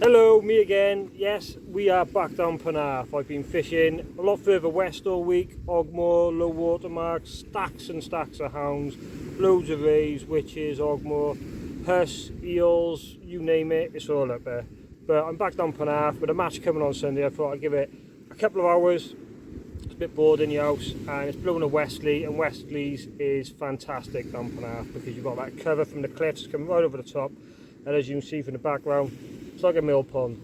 Hello, me again. Yes, we are back down Penarth. I've been fishing a lot further west all week. Ogmore, low water marks, stacks and stacks of hounds, loads of rays, witches, Ogmore, huss, eels, you name it, it's all up there. But I'm back down Penarth with a match coming on Sunday. I thought I'd give it a couple of hours. It's a bit bored in the house and it's blowing a westerly, and westerlies is fantastic down Penarth because you've got that cover from the cliffs coming right over the top, and as you can see from the background, it's like a mill pond.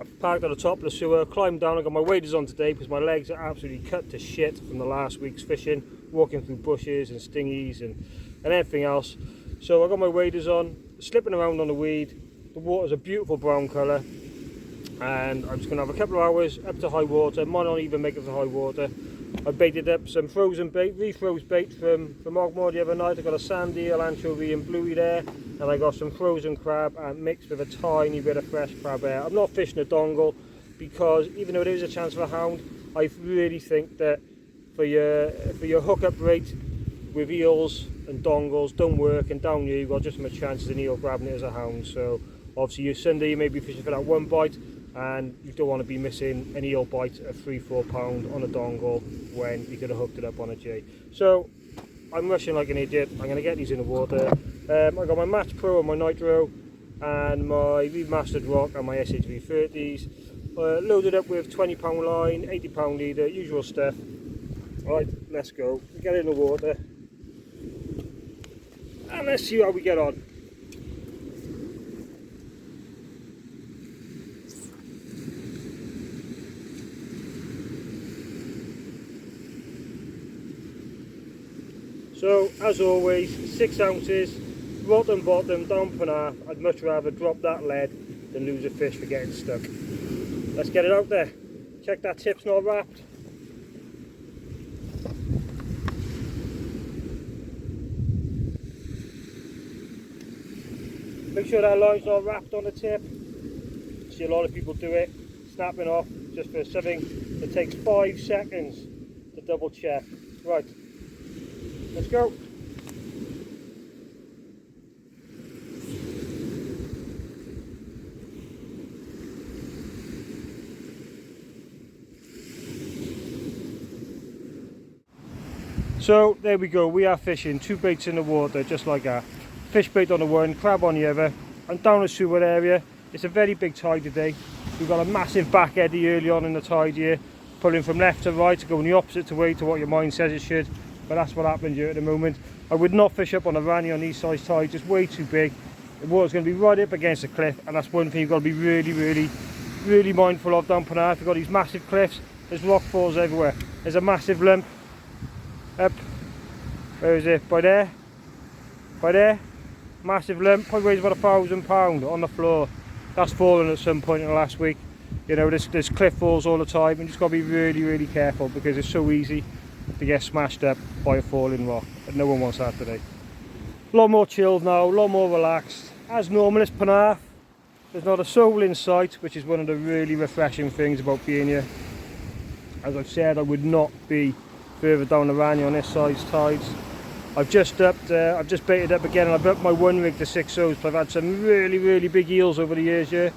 I've parked at the top of the sewer, climbed down. I got my waders on today because my legs are absolutely cut to shit from the last week's fishing, walking through bushes and stingies and everything else. So I got my waders on, slipping around on the weed. The water's a beautiful brown colour, and I'm just going to have a couple of hours up to high water. Might not even make it to high water. I baited up some frozen bait, refroze bait from Ogmore the other night. I got a sand eel, anchovy and bluey there, and I got some frozen crab and mixed with a tiny bit of fresh crab there. I'm not fishing a dongle because even though there is a chance for a hound, I really think that for your hookup rate with eels and dongles don't work, and down here you've got just as much chance as an eel grabbing it as a hound. So obviously your Sunday you may be fishing for that one bite, and you don't want to be missing an eel bite of 3-4 pound on a dongle when you could have hooked it up on a jay. So I'm rushing like an idiot. I'm going to get these in the water. I got my Match Pro and my Nitro and my remastered rock and my SHV 30s, loaded up with 20 pound line, 80 pound leader, usual stuff. Right, let's go. We get in the water and let's see how we get on. So, as always, 6 ounces, bottom down Penarth. I'd much rather drop that lead than lose a fish for getting stuck. Let's get it out there. Check that tip's not wrapped. Make sure that line's not wrapped on the tip. See a lot of people do it, snapping off just for something that takes 5 seconds to double check. Right. Let's go. So there we go, we are fishing, 2 baits in the water just like that. Fish bait on the one, crab on the other. I'm down the sewer area. It's a very big tide today. We've got a massive back eddy early on in the tide here, pulling from left to right, going the opposite way to what your mind says it should. But that's what happened here at the moment. I would not fish up on a ranny on these size tides, it's way too big. The water's going to be right up against the cliff, and that's one thing you've got to be really mindful of down Penarth. You've got these massive cliffs, there's rock falls everywhere. There's a massive lump up, where is it, by there, massive lump, probably weighs about 1,000 pounds on the floor. That's fallen at some point in the last week. You know, there's cliff falls all the time, and you just got to be really careful because it's so easy to get smashed up by a falling rock, and no one wants that today. A lot more chilled now, a lot more relaxed. As normal, it's Penarth. There's not a soul in sight, which is one of the really refreshing things about being here. As I've said, I would not be further down the ranny on this size tides. I've just baited up again, and I've upped my one rig to 6 O's. I've had some really big eels over the years here,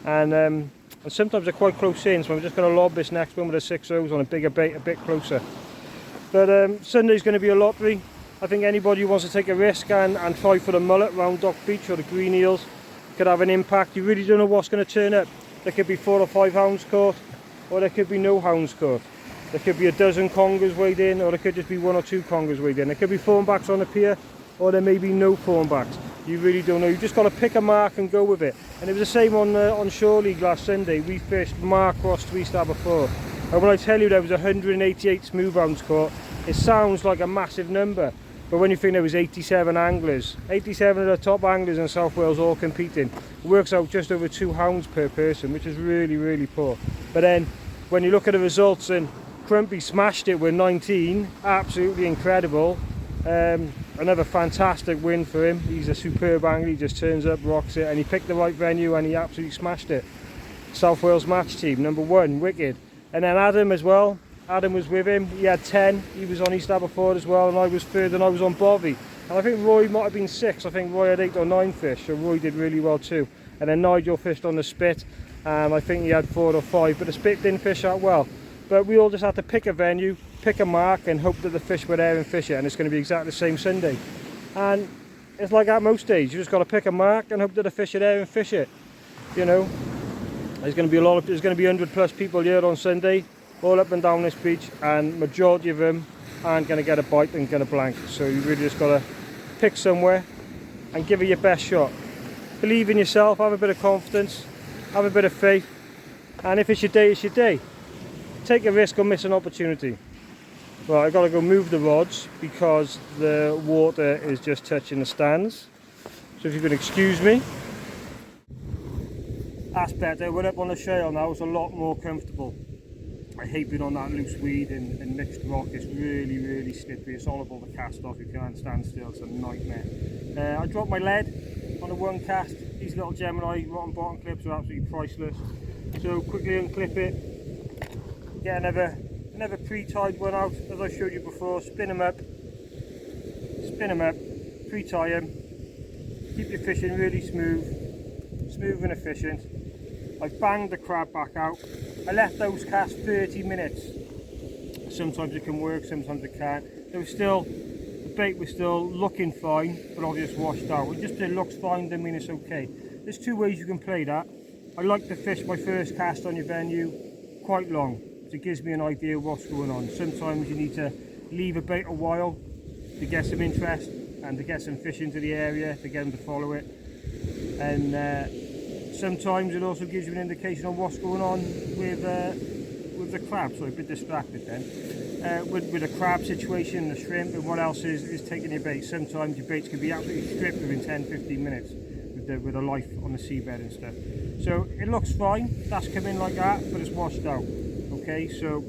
and sometimes they're quite close in, so I'm just going to lob this next one with a 6 O's on a bigger bait a bit closer. But Sunday's going to be a lottery. I think anybody who wants to take a risk and try for the mullet round Dock Beach or the green eels could have an impact. You really don't know what's going to turn up. There could be 4 or 5 hounds caught, or there could be no hounds caught. There could be a dozen congers weighed in, or there could just be 1 or 2 congers weighed in. There could be thornbacks on the pier, or there may be no thornbacks. You really don't know. You just got to pick a mark and go with it. And it was the same on Shore League last Sunday. We fished mark cross 3-star before. And when I tell you there was 188 smooth hounds caught, it sounds like a massive number. But when you think there was 87 anglers, 87 of the top anglers in South Wales all competing, it works out just over 2 hounds per person, which is really poor. But then when you look at the results, and Crumpy smashed it with 19, absolutely incredible. Another fantastic win for him. He's a superb angler, he just turns up, rocks it, and he picked the right venue and he absolutely smashed it. South Wales match team, number 1, wicked. And then Adam as well, Adam was with him, he had 10, he was on East Aberford as well, and I was third and I was on Bobby. And I think Roy might have been 6. I think Roy had 8 or 9 fish, so Roy did really well too. And then Nigel fished on the spit, and I think he had 4 or 5, but the spit didn't fish out well. But we all just had to pick a venue, pick a mark, and hope that the fish were there and fish it, and it's going to be exactly the same Sunday. And it's like that most days, you just got to pick a mark and hope that the fish are there and fish it. You know, there's going to be there's going to be 100+ people here on Sunday, all up and down this beach, and majority of them aren't going to get a bite and going to blank. So you really just got to pick somewhere and give it your best shot. Believe in yourself, have a bit of confidence, have a bit of faith, and if it's your day, it's your day. Take a risk or miss an opportunity. Well, I've got to go move the rods because the water is just touching the stands. So if you can excuse me. That's better. We're up on the shale now, it's a lot more comfortable. I hate being on that loose weed and mixed rock. It's really, really slippery. It's horrible to cast off if you can't stand still. It's a nightmare. I dropped my lead on a 1 cast. These little Gemini rotten bottom clips are absolutely priceless. So quickly unclip it. Get another pre-tied one out, as I showed you before. Spin them up, pre-tie them. Keep your fishing really smooth and efficient. I banged the crab back out. I left those casts 30 minutes. Sometimes it can work, sometimes it can't. The bait was still looking fine, but obviously washed out. It just looks fine, doesn't mean it's okay. There's 2 ways you can play that. I like to fish my first cast on your venue quite long. It gives me an idea of what's going on. Sometimes you need to leave a bait a while to get some interest and to get some fish into the area, to get them to follow it. And sometimes it also gives you an indication on what's going on with the crab. So a bit distracted then. With the crab situation, the shrimp, and what else is taking your bait. Sometimes your baits can be absolutely stripped within 10-15 minutes with the life on the seabed and stuff. So it looks fine, that's come in like that, but it's washed out. Okay, so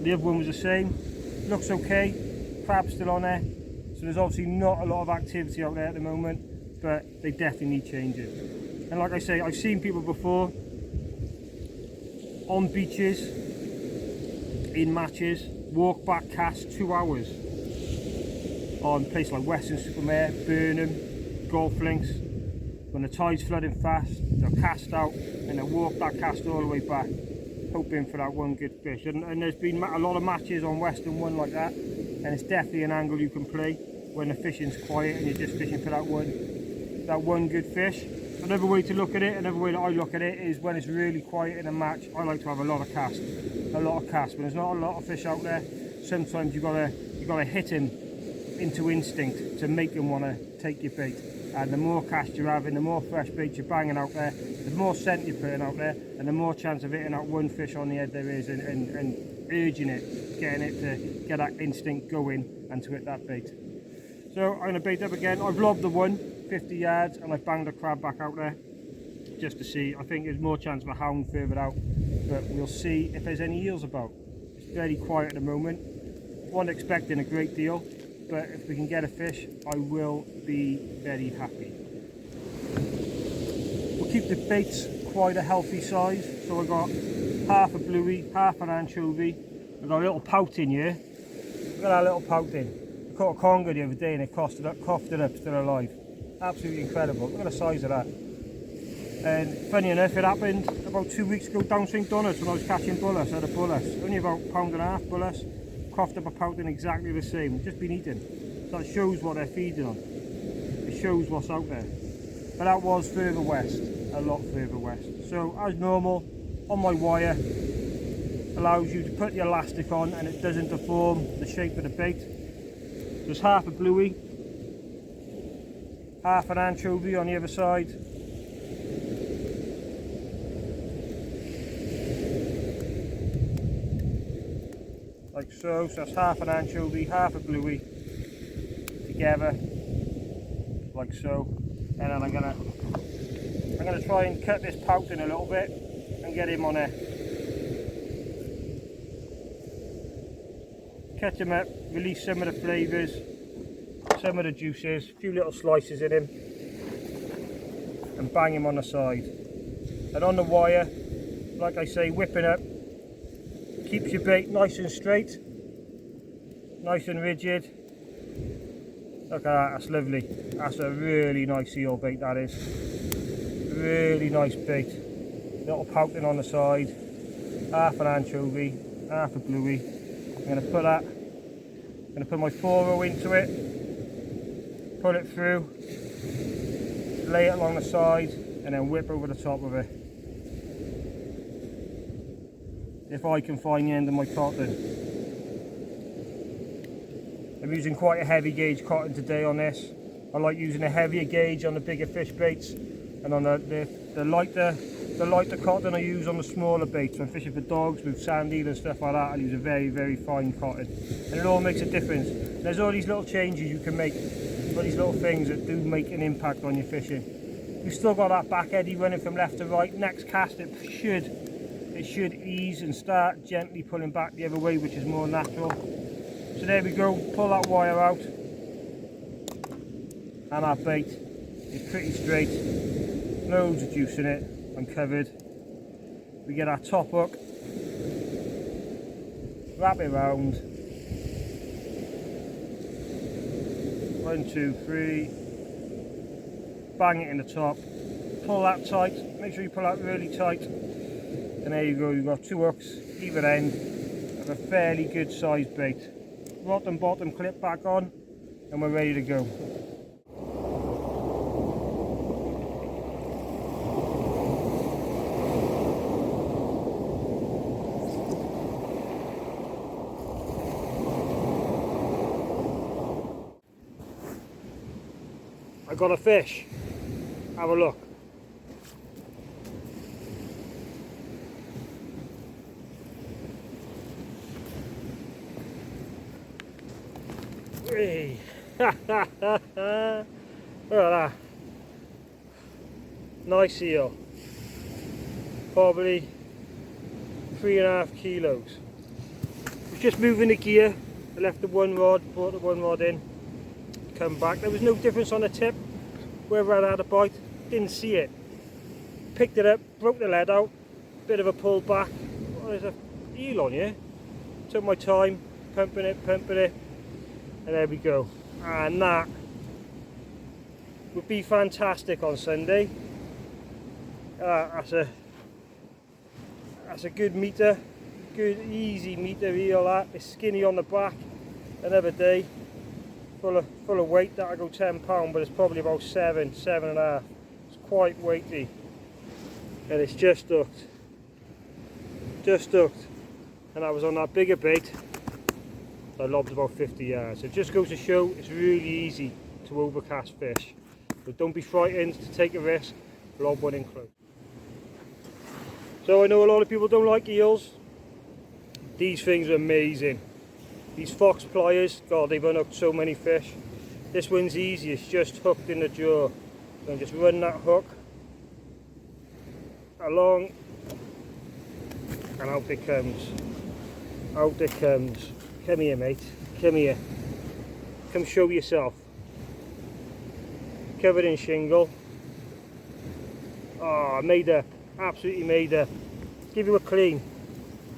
the other one was the same, looks okay, crab's still on there, so there's obviously not a lot of activity out there at the moment, but they definitely need changing. And like I say, I've seen people before on beaches, in matches, walk back cast 2 hours on places like Weston-super-Mare, Burnham, golf links. When the tide's flooding fast, they'll cast out and they'll walk that cast all the way back, hoping for that one good fish. And there's been a lot of matches on Western One like that, and it's definitely an angle you can play when the fishing's quiet and you're just fishing for that one good fish. Another way to look at it, another way that I look at it, is when it's really quiet in a match, I like to have a lot of cast. When there's not a lot of fish out there, sometimes you gotta hit him into instinct to make him want to take your bait. And the more cast you're having, the more fresh bait you're banging out there, the more scent you're putting out there, and the more chance of hitting that one fish on the head there is, and urging it, getting it to get that instinct going and to hit that bait. So I'm going to bait up again. I've lobbed the one 50 yards and I've banged a crab back out there just to see. I think there's more chance of a hound further out, but we'll see if there's any eels about. It's very quiet at the moment. Wasn't expecting a great deal, but if we can get a fish, I will be very happy. We'll keep the baits quite a healthy size. So I've got half a bluey, half an anchovy. I've got a little pout in here. Look at that little pout in. I caught a conger the other day and it coughed it up still alive. Absolutely incredible. Look at the size of that. And funny enough, it happened about 2 weeks ago down St Donna's when I was catching bullets. I had a bullet, only about £1.5 bullets. Coughed up a pout in exactly the same, just been eaten. So that shows what they're feeding on. It shows what's out there. But that was further west, a lot further west. So as normal, on my wire, allows you to put the elastic on and it doesn't deform the shape of the bait. There's half a bluey, half an anchovy on the other side. Like so, so that's half an anchovy, half a bluey together, like so. And then I'm gonna try and cut this pout in a little bit and get him on there. Cut him up, release some of the flavours, some of the juices, a few little slices in him, and bang him on the side. And on the wire, like I say, whipping up, keeps your bait nice and straight, nice and rigid, Look at that, that's lovely. That's a really nice eel bait, that is. Really nice bait. Little pouting on the side. Half an anchovy, half a bluey. I'm going to put that, I'm going to put my 4-0 into it, pull it through, lay it along the side, and then whip over the top of it. If I can find the end of my cotton. I'm using quite a heavy gauge cotton today on this. I like using a heavier gauge on the bigger fish baits, and on the lighter cotton I use on the smaller baits. When I'm fishing for dogs with sand eel and stuff like that, I use a very fine cotton, and it all makes a difference. There's all these little changes you can make, all these little things that do make an impact on your fishing. You've still got that back eddy running from left to right. Next cast it should ease and start gently pulling back the other way, which is more natural. So there we go, pull that wire out, and our bait is pretty straight, loads of juice in it, and covered. We get our top hook, wrap it around, 1, 2, 3, bang it in the top, pull that tight, make sure you pull that really tight, and there you go, you've got 2 hooks either end of a fairly good sized bait. Rod and bottom clip back on, and we're ready to go. I got a fish. Have a look. Hey. Look at that. Nice eel. Probably 3.5 kilos. I was just moving the gear. I left the one rod, brought the one rod in, come back. There was no difference on the tip. Whether I had a bite, didn't see it. Picked it up, broke the lead out, bit of a pull back. Oh, there's an eel on here. Took my time, pumping it, and there we go. And that would be fantastic on Sunday. That's a good meter, good easy meter eel. That it's skinny on the back. Another day full of weight. That'll go 10 pound, but it's probably about 7.5. It's quite weighty, and it's just hooked, and I was on that bigger bait. I lobbed about 50 yards. It just goes to show it's really easy to overcast fish. But don't be frightened to take a risk, lob one in close. So I know a lot of people don't like eels. These things are amazing. These fox pliers, God, they've unhooked so many fish. This one's easy, it's just hooked in the jaw. So just run that hook along, and out it comes. Out it comes. Come here, mate. Come here. Come show yourself. Covered in shingle. Oh, made up. Absolutely made up. Let's give you a clean.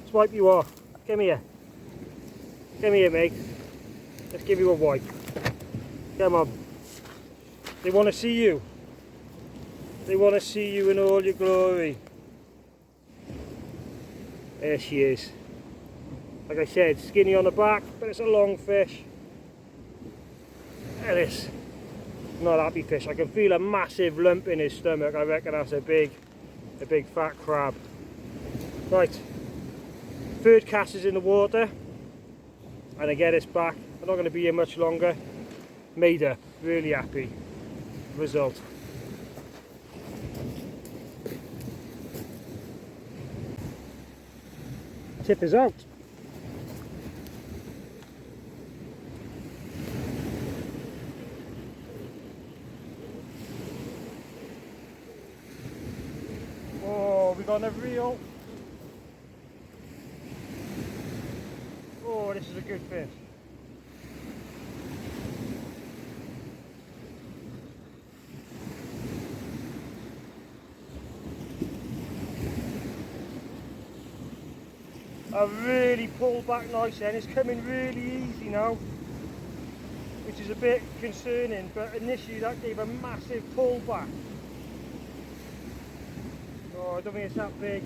Swipe you off. Come here. Come here, mate. Let's give you a wipe. Come on. They want to see you. They want to see you in all your glory. There she is. Like I said, skinny on the back, but it's a long fish. There it is. Not a happy fish. I can feel a massive lump in his stomach. I reckon that's a big fat crab. Right, third cast is in the water, and I get this back. I'm not going to be here much longer. Made up. Really happy. Result. Tip is out. Oh, we got a reel. Oh, this is a good fish. I've really pulled back nice, and it's coming really easy now. which is a bit concerning, but initially that gave a massive pull back. Oh, I don't think it's that big.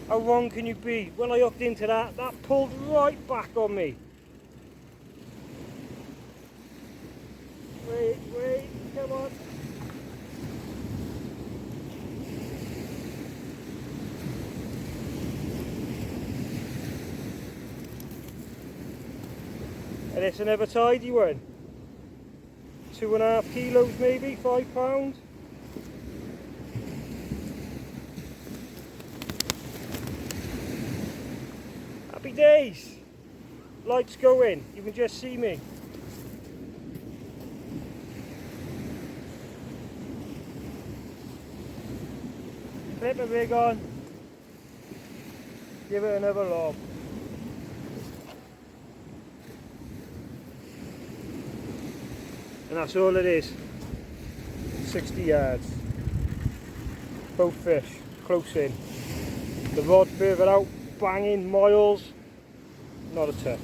How wrong can you be? When I hooked into that, that pulled right back on me. Wait, come on. And it's another tidy one. 2.5 kilos maybe, 5 pounds. Happy days. Lights going, you can just see me. Flip the rig on. Give it another lob. And that's all it is. 60 yards. Both fish, close in. The rod further out, banging miles. Not a touch.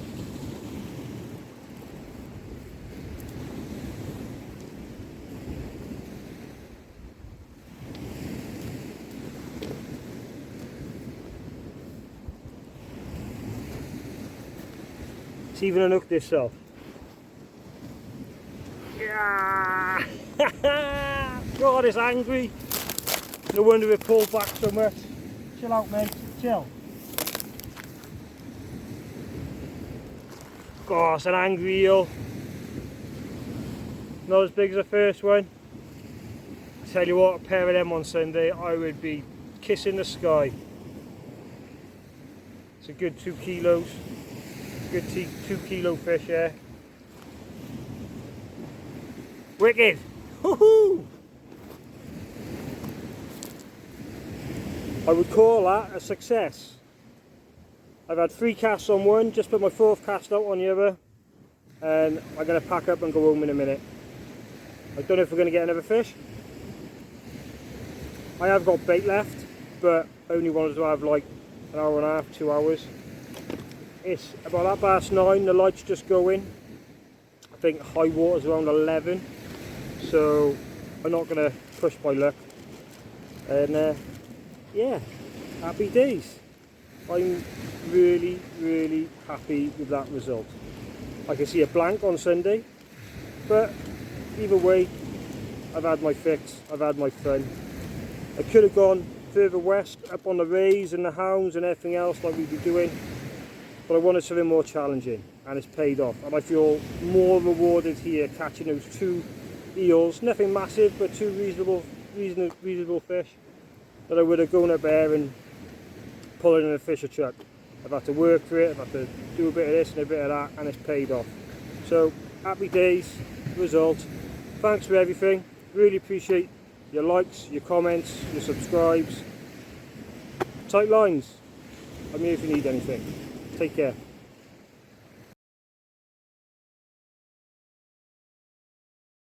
It's even unhooked itself. Yeah. God, it's angry. No wonder it pulled back so much. Chill out, mate. Chill. God, it's an angry eel. Not as big as the first one. I tell you what, a pair of them on Sunday, I would be kissing the sky. It's a good 2 kilos. Good 2 kilo fish, yeah. Wicked! Woohoo! I would call that a success. I've had 3 casts on one, just put my 4th cast out on the other, and I'm going to pack up and go home in a minute. I don't know if we're going to get another fish. I have got bait left, but I only wanted to have like an hour and a half, 2 hours. It's about 9:30, the light's just going. I think high water's around 11, so I'm not going to push my luck. And yeah, happy days. I'm really, really happy with that result. I can see a blank on Sunday, but either way, I've had my fix, I've had my fun. I could have gone further west, up on the rays and the hounds and everything else like we've been doing, but I wanted something more challenging, and it's paid off. And I feel more rewarded here catching those 2 eels, nothing massive, but 2 reasonable fish, that I would have gone up there and pulling in a fisher truck. I've had to work for it, I've had to do a bit of this and a bit of that, and it's paid off. So happy days, result. Thanks for everything. Really appreciate your likes, your comments, your subscribes. Tight lines. I'm here if you need anything. Take care.